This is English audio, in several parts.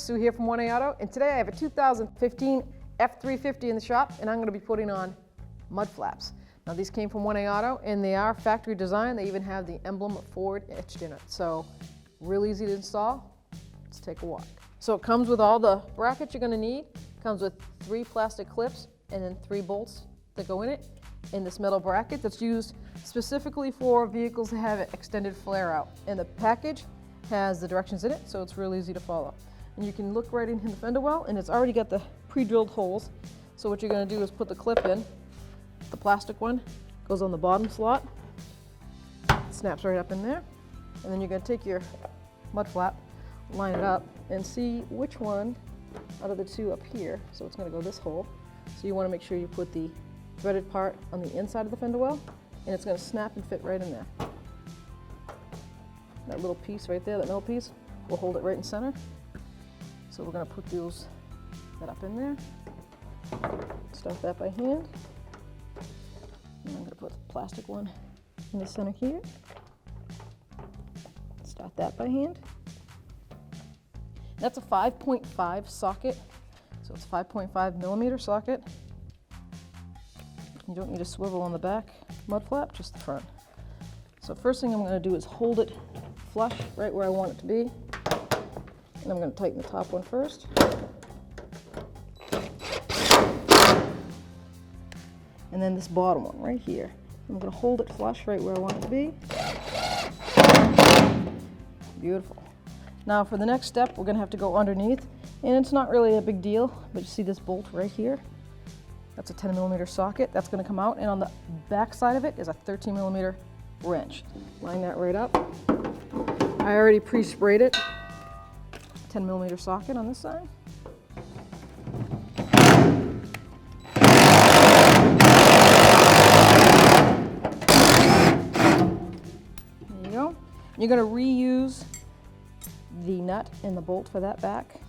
Sue here from 1A Auto, and today I have a 2015 F-350 in the shop, and I'm going to be putting on mud flaps. Now these came from 1A Auto, and they are factory design. They even have the emblem of Ford etched in it, so real easy to install. Let's take a walk. So it comes with all the brackets you're going to need. It comes with 3 plastic clips and then 3 bolts that go in it, and this metal bracket that's used specifically for vehicles that have an extended flare out. And the package has the directions in it, so it's real easy to follow. And you can look right into the fender well, and it's already got the pre-drilled holes. So what you're going to do is put the clip in. The plastic one goes on the bottom slot, snaps right up in there, and then you're going to take your mud flap, line it up, and see which one out of the 2 up here. So it's going to go this hole. So you want to make sure you put the threaded part on the inside of the fender well, and it's going to snap and fit right in there. That little piece right there, that metal piece, will hold it right in center. So we're going to put that up in there. Start that by hand. And I'm going to put the plastic one in the center here. Start that by hand. That's a 5.5 socket, so it's a 5.5 millimeter socket. You don't need a swivel on the back mud flap, just the front. So first thing I'm going to do is hold it flush right where I want it to be. And I'm going to tighten the top one first. And then this bottom one right here. I'm going to hold it flush right where I want it to be. Beautiful. Now for the next step, we're going to have to go underneath. And it's not really a big deal, but you see this bolt right here? That's a 10 millimeter socket. That's going to come out. And on the back side of it is a 13 millimeter wrench. Line that right up. I already pre-sprayed it. 10 millimeter socket on this side. There you go. You're going to reuse the nut and the bolt for that back.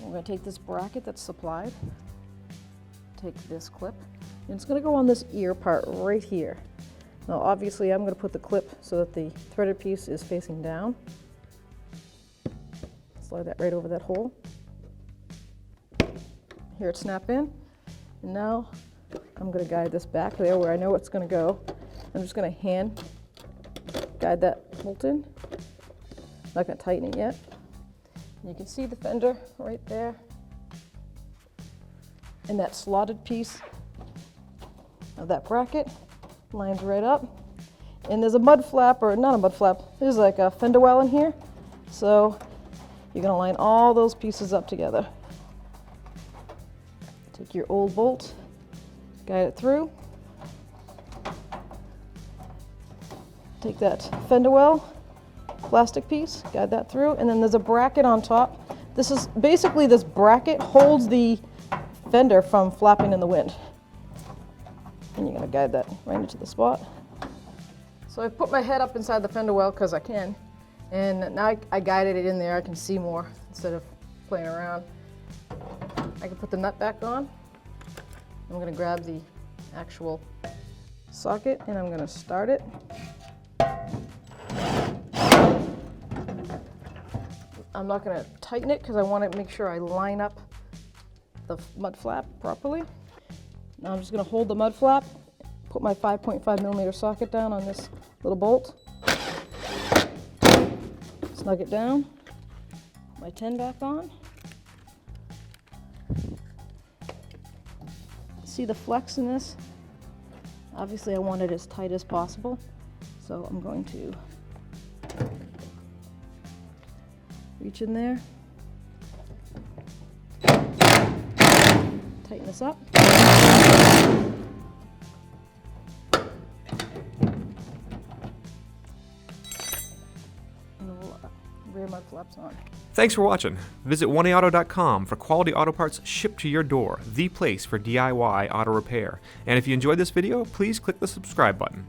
We're going to take this bracket that's supplied, take this clip, and it's going to go on this ear part right here. Now obviously I'm going to put the clip so that the threaded piece is facing down. Slide that right over that hole. Here it snap in, and now I'm going to guide this back there where I know it's going to go. I'm just going to hand guide that bolt in. Not going to tighten it yet. You can see the fender right there, and that slotted piece of that bracket lines right up. And there's a mud flap, or not a mud flap, there's like a fender well in here. So you're going to line all those pieces up together. Take your old bolt, guide it through. Take that fender well plastic piece, guide that through, and then there's a bracket on top. This is basically, this bracket holds the fender from flapping in the wind. And you're going to guide that right into the spot. So I put my head up inside the fender well because I can, and now I guided it in there. I can see more instead of playing around. I can put the nut back on. I'm going to grab the actual socket and I'm going to start it. I'm not going to tighten it because I want to make sure I line up the mud flap properly. Now I'm just going to hold the mud flap, put my 5.5 millimeter socket down on this little bolt, snug it down, put my 10 back on. See the flex in this? Obviously I want it as tight as possible, so I'm going to reach in there, tighten this up. And the rear mud flaps on. Thanks for watching. Visit 1AAuto.com for quality auto parts shipped to your door, the place for DIY auto repair. And if you enjoyed this video, please click the subscribe button.